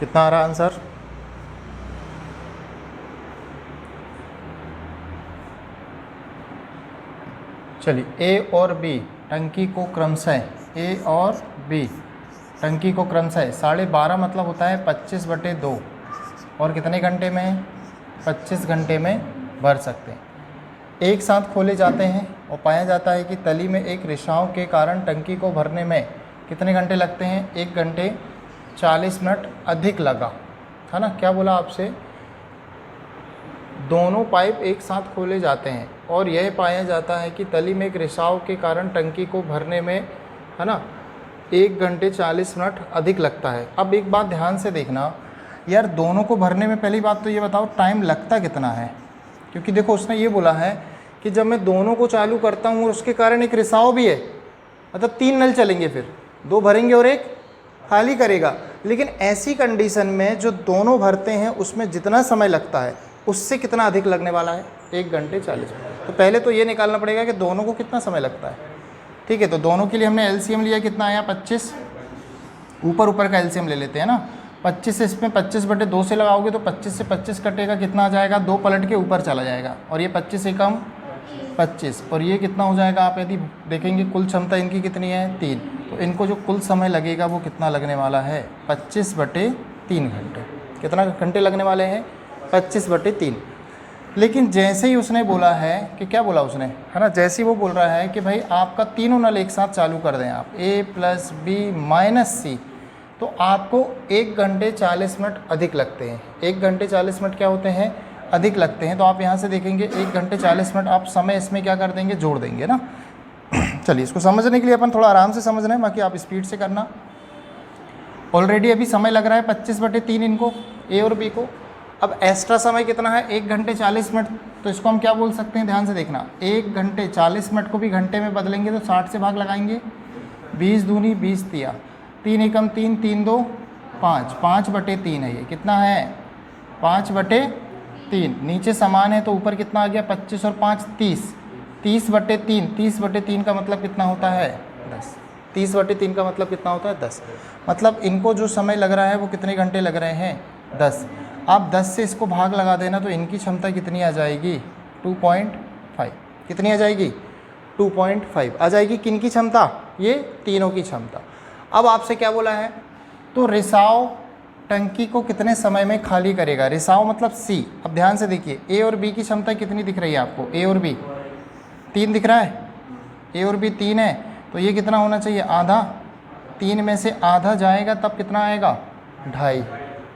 कितना आ रहा आंसर? चलिए, ए और बी टंकी को क्रमशः, ए और बी टंकी को क्रमशः 12.5 मतलब होता है 25/2 और कितने घंटे में? 25 घंटे में भर सकते हैं। एक साथ खोले जाते हैं और पाया जाता है कि तली में एक रिसाव के कारण टंकी को भरने में कितने घंटे लगते हैं? 1 घंटे 40 मिनट अधिक लगा, है ना। क्या बोला आपसे? दोनों पाइप एक साथ खोले जाते हैं और यह पाया जाता है कि तली में एक रिसाव के कारण टंकी को भरने में, है ना, 1 घंटे 40 मिनट अधिक लगता है। अब एक बात ध्यान से देखना यार, दोनों को भरने में पहली बात तो ये बताओ टाइम लगता कितना है, क्योंकि देखो उसने ये बोला है कि जब मैं दोनों को चालू करता हूँ और उसके कारण एक रिसाव भी है, मतलब 3 नल चलेंगे, फिर 2 भरेंगे और 1 खाली करेगा। लेकिन ऐसी कंडीशन में जो दोनों भरते हैं उसमें जितना समय लगता है उससे कितना अधिक लगने वाला है? 1 घंटे 40 मिनट। तो पहले तो ये निकालना पड़ेगा कि दोनों को कितना समय लगता है। ठीक है, तो दोनों के लिए हमने एलसीएम लिया, कितना आया? 25। ऊपर का एलसीएम ले लेते हैं ना। 25 से इसमें 25/2 से लगाओगे तो 25 से 25 कटेगा, कितना आ जाएगा? 2 पलट के ऊपर चला जाएगा और ये 25 से कम 25, और ये कितना हो जाएगा? आप यदि देखेंगे कुल क्षमता इनकी कितनी है? 3। तो इनको जो कुल समय लगेगा वो कितना लगने वाला है? 25/3 घंटे। कितना घंटे लगने वाले हैं? 25/3। लेकिन जैसे ही उसने बोला है कि, क्या बोला उसने, है ना, जैसे ही वो बोल रहा है कि भाई आपका तीनों नल एक साथ चालू कर दें आप, A + B - C, तो आपको 1 घंटे 40 मिनट अधिक लगते हैं। 1 घंटे 40 मिनट क्या होते हैं? अधिक लगते हैं। तो आप यहाँ से देखेंगे 1 घंटे 40 मिनट आप समय इसमें क्या कर देंगे? जोड़ देंगे ना। चलिए, इसको समझने के लिए अपन थोड़ा आराम से समझ रहे हैं, बाकी आप स्पीड से करना। ऑलरेडी अभी समय लग रहा है 25/3 इनको, ए और बी को। अब एक्स्ट्रा समय कितना है? 1 घंटे 40 मिनट। तो इसको हम क्या बोल सकते हैं? ध्यान से देखना, 1 घंटे 40 मिनट को भी घंटे में बदलेंगे तो 60 से भाग लगाएंगे, 20 दूनी 20 तिया, 3 एकम 3, 3 2 5, 5/3 है ये। कितना है? 5/3। नीचे समान है तो ऊपर कितना आ गया? 25 और 5 30, 30/3। 30/3 का मतलब कितना होता है? 10। 30/3 का मतलब कितना होता है? 10। मतलब इनको जो समय लग रहा है वो कितने घंटे लग रहे हैं? 10। आप 10 से इसको भाग लगा देना तो इनकी क्षमता कितनी आ जाएगी? 2.5। कितनी आ जाएगी? 2.5 आ जाएगी। किन की क्षमता? ये तीनों की क्षमता। अब आपसे क्या बोला है? तो रिसाव टंकी को कितने समय में खाली करेगा? रिसाव मतलब सी। अब ध्यान से देखिए, ए और बी की क्षमता कितनी दिख रही है आपको? ए और बी 3 दिख रहा है, ए और बी 3 है, तो ये कितना होना चाहिए? आधा। 3 में से आधा जाएगा तब कितना आएगा? 2.5।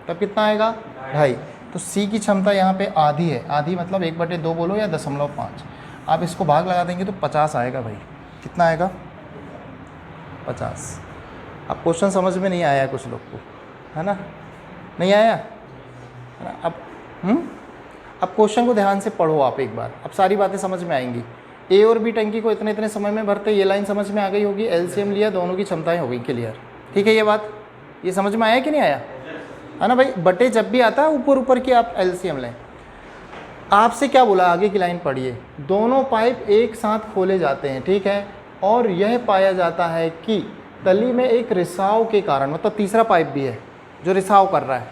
तब कितना आएगा? 2.5। तो सी की क्षमता यहाँ पे आधी है। आधी मतलब 1/2 बोलो या 0.5। आप इसको भाग लगा देंगे तो 50 आएगा भाई। कितना आएगा? 50। अब क्वेश्चन समझ में नहीं आया कुछ लोग को, है ना? नहीं आया, है ना? अब क्वेश्चन को ध्यान से पढ़ो आप एक बार, अब सारी बातें समझ में आएंगी। ए और बी टंकी को इतने इतने समय में भरते, ये लाइन समझ में आ गई होगी। एलसीएम लिया, दोनों की क्षमताएं हो गई क्लियर। ठीक है, ये बात, ये समझ में आया कि नहीं आया, है ना भाई? बटे जब भी आता है ऊपर की आप एलसीएम लें। आपसे क्या बोला? आगे की लाइन पढ़िए। दोनों पाइप एक साथ खोले जाते हैं, ठीक है, और यह पाया जाता है कि तली में एक रिसाव के कारण, मतलब तीसरा पाइप भी है जो रिसाव कर रहा है,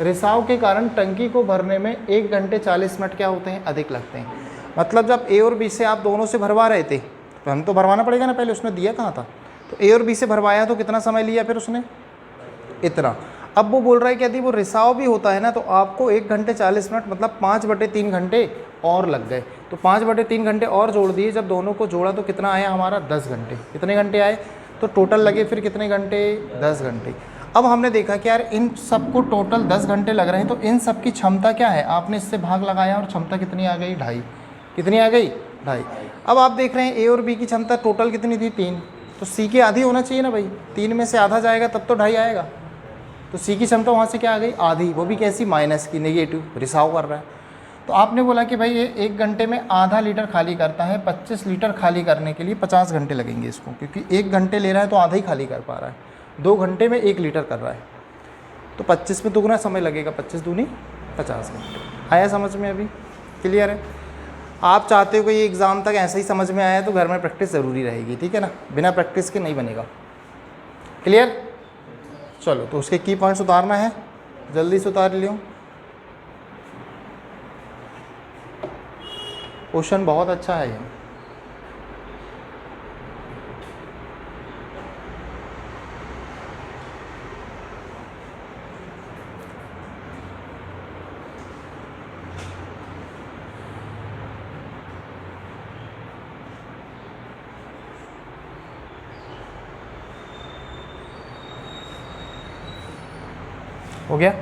रिसाव के कारण टंकी को भरने में 1 घंटे 40 मिनट क्या होते हैं? अधिक लगते हैं। मतलब जब ए और बी से आप दोनों से भरवा रहे थे तो हम तो भरवाना पड़ेगा ना, पहले उसने दिया कहाँ था? तो ए और बी से भरवाया तो कितना समय लिया फिर उसने? इतना। अब वो बोल रहा है कि यदि वो रिसाव भी होता है ना तो आपको 1 घंटे 40 मिनट मतलब 5/3 घंटे और लग गए। तो 5/3 घंटे और जोड़ दिए, जब दोनों को जोड़ा तो कितना आया हमारा? 10 घंटे। कितने घंटे आए? तो टोटल लगे फिर कितने घंटे? 10 घंटे। अब हमने देखा कि यार इन सबको टोटल 10 घंटे लग रहे हैं, तो इन सब की क्षमता क्या है? आपने इससे भाग लगाया और क्षमता कितनी आ गई? 2.5। कितनी आ गई? 2.5। अब आप देख रहे हैं ए और बी की क्षमता टोटल कितनी थी? 3। तो सी की आधी होना चाहिए ना भाई। 3 में से आधा जाएगा तब तो 2.5 आएगा। तो सी की क्षमता वहाँ से क्या आ गई? आधी। वो भी कैसी? माइनस की, नेगेटिव, रिसाव कर रहा है। तो आपने बोला कि भाई ये 1 घंटे में आधा लीटर खाली करता है, 25 लीटर खाली करने के लिए 50 घंटे लगेंगे इसको, क्योंकि 1 घंटे ले रहा है तो आधा ही खाली कर पा रहा है। 2 घंटे में 1 लीटर कर रहा है, तो 25 में दुगना समय लगेगा, 25 दूनी 50 घंटे। आया समझ में? अभी क्लियर है? आप चाहते हो कि ये एग्ज़ाम तक ऐसे ही समझ में आया तो घर में प्रैक्टिस ज़रूरी रहेगी, ठीक है ना? बिना प्रैक्टिस के नहीं बनेगा। क्लियर? चलो, तो उसके की पॉइंट्स उतारना है। जल्दी से उतार लियो। क्वेश्चन बहुत अच्छा है ये। हो गया?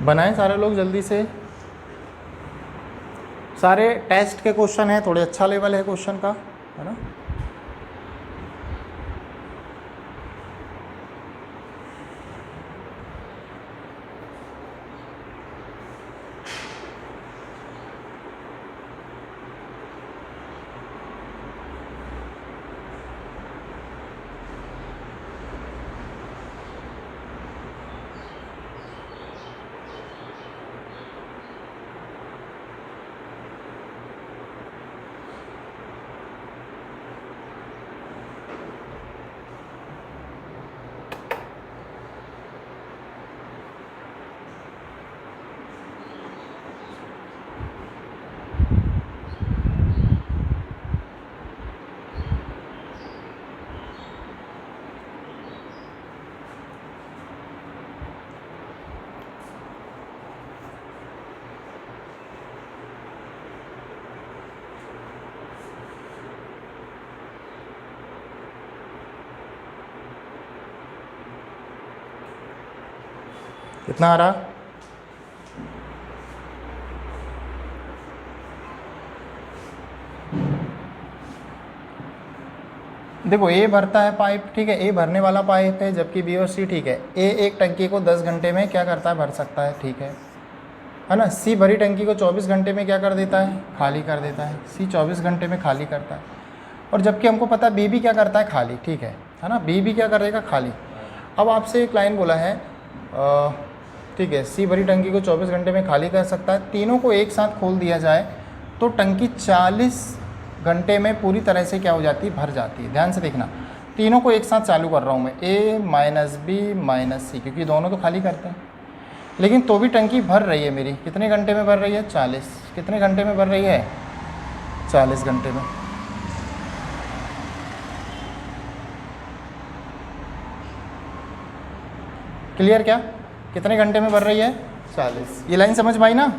बनाएं सारे लोग जल्दी से। सारे टेस्ट के क्वेश्चन हैं, थोड़े अच्छा लेवल है क्वेश्चन का, है ना। कितना आ रहा? देखो ए भरता है पाइप, ठीक है, ए भरने वाला पाइप है, जबकि बी और सी, ठीक है। ए एक टंकी को 10 घंटे में क्या करता है, भर सकता है, ठीक है ना। सी भरी टंकी को 24 घंटे में क्या कर देता है, खाली कर देता है। सी 24 घंटे में खाली करता है, और जबकि हमको पता है बी भी क्या करता है, खाली, ठीक है ना। बी भी क्या करेगा, खाली। अब आपसे एक लाइन बोला है, ठीक है, सी भरी टंकी को 24 घंटे में खाली कर सकता है। तीनों को एक साथ खोल दिया जाए तो टंकी 40 घंटे में पूरी तरह से क्या हो जाती है, भर जाती है। ध्यान से देखना, तीनों को एक साथ चालू कर रहा हूँ मैं, ए माइनस बी माइनस सी, क्योंकि दोनों तो खाली करते हैं। लेकिन तो भी टंकी भर रही है मेरी, कितने घंटे में भर रही है, 40। कितने घंटे में भर रही है, 40 घंटे में। क्लियर? क्या कितने घंटे में भर रही है, 40। ये लाइन समझ पाई ना।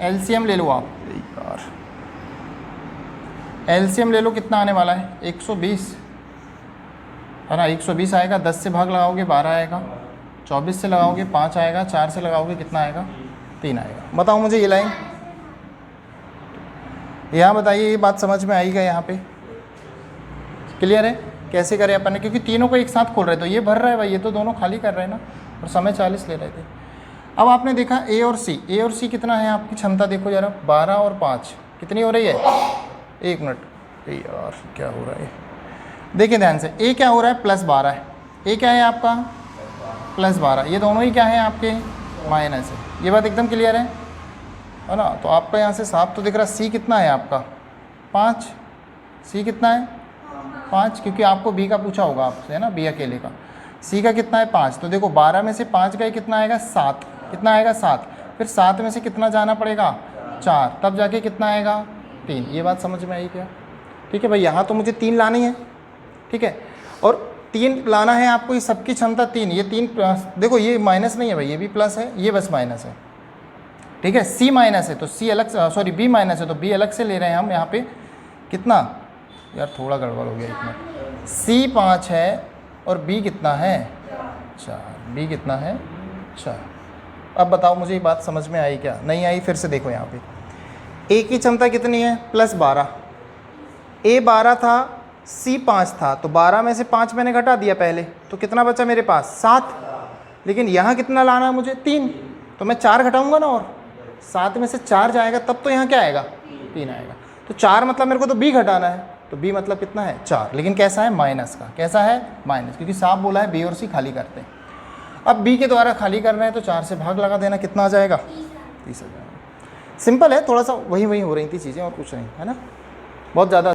एलसीएम ले लो आप यार, एलसीएम ले लो, कितना आने वाला है, 120, है ना। 120 आएगा, 10 से भाग लगाओगे 12 आएगा, 24 से लगाओगे 5 आएगा, 4 से लगाओगे कितना आएगा, 3 आएगा। बताओ मुझे ये लाइन, यहाँ बताइए, ये बात समझ में आएगा यहाँ पे? क्लियर है? कैसे करें अपन ने, क्योंकि तीनों को एक साथ खोल रहे, तो ये भर रहा है भाई, ये तो दोनों खाली कर रहे हैं ना, और समय 40 ले रहे थे। अब आपने देखा ए और सी कितना है आपकी क्षमता, देखो जरा, 12 और 5 कितनी हो रही है, 1 मिनट यार क्या हो रहा है, देखिए ध्यान से, ए क्या हो रहा है, +12 है। ए क्या है आपका, +12, ये दोनों ही क्या है आपके, माइनस है। ये बात एकदम क्लियर है ना। तो आपका यहाँ से साफ तो दिख रहा, सी कितना है आपका, 5। सी कितना है, 5, क्योंकि आपको बी का पूछा होगा आपसे, है ना, बी अकेले का। सी का कितना है, 5। तो देखो 12 में से 5 गए, कितना आएगा, 7। कितना आएगा, 7। फिर 7 में से कितना जाना पड़ेगा, 4, तब जाके कितना आएगा, 3। ये बात समझ में आई क्या? ठीक है भाई, यहाँ तो मुझे 3 लानी है, ठीक है, और 3 लाना है आपको, ये सबकी क्षमता 3, ये 3 देखो, ये माइनस नहीं है भाई, ये भी प्लस है, ये बस माइनस है, ठीक है। सी माइनस है तो सी अलग, सॉरी बी माइनस है तो बी अलग से ले रहे हैं हम यहाँ पे। कितना यार, थोड़ा गड़बड़ हो गया, एक मिनट। सी 5 है और बी कितना है 4, बी कितना है 4। अब बताओ मुझे ये बात समझ में आई क्या, नहीं आई? फिर से देखो यहाँ पे ए की क्षमता कितनी है +12, ए 12 था, सी 5 था, तो 12 में से 5 मैंने घटा दिया पहले, तो कितना बचा मेरे पास 7। लेकिन यहाँ कितना लाना है मुझे 3, तो मैं 4 घटाऊंगा ना, और 7 में से 4 जाएगा तब तो यहाँ क्या आएगा 3 आएगा। तो 4 मतलब मेरे को तो बी घटाना है, तो बी मतलब कितना है 4, लेकिन कैसा है माइनस का, कैसा है माइनस, क्योंकि साफ बोला है बी और सी खाली करते हैं। अब बी के द्वारा खाली करना है तो 4 से भाग लगा देना, कितना आ जाएगा 30 आ जाएगा। सिंपल है, थोड़ा सा वही हो रही थी चीज़ें और कुछ नहीं, है ना, बहुत ज़्यादा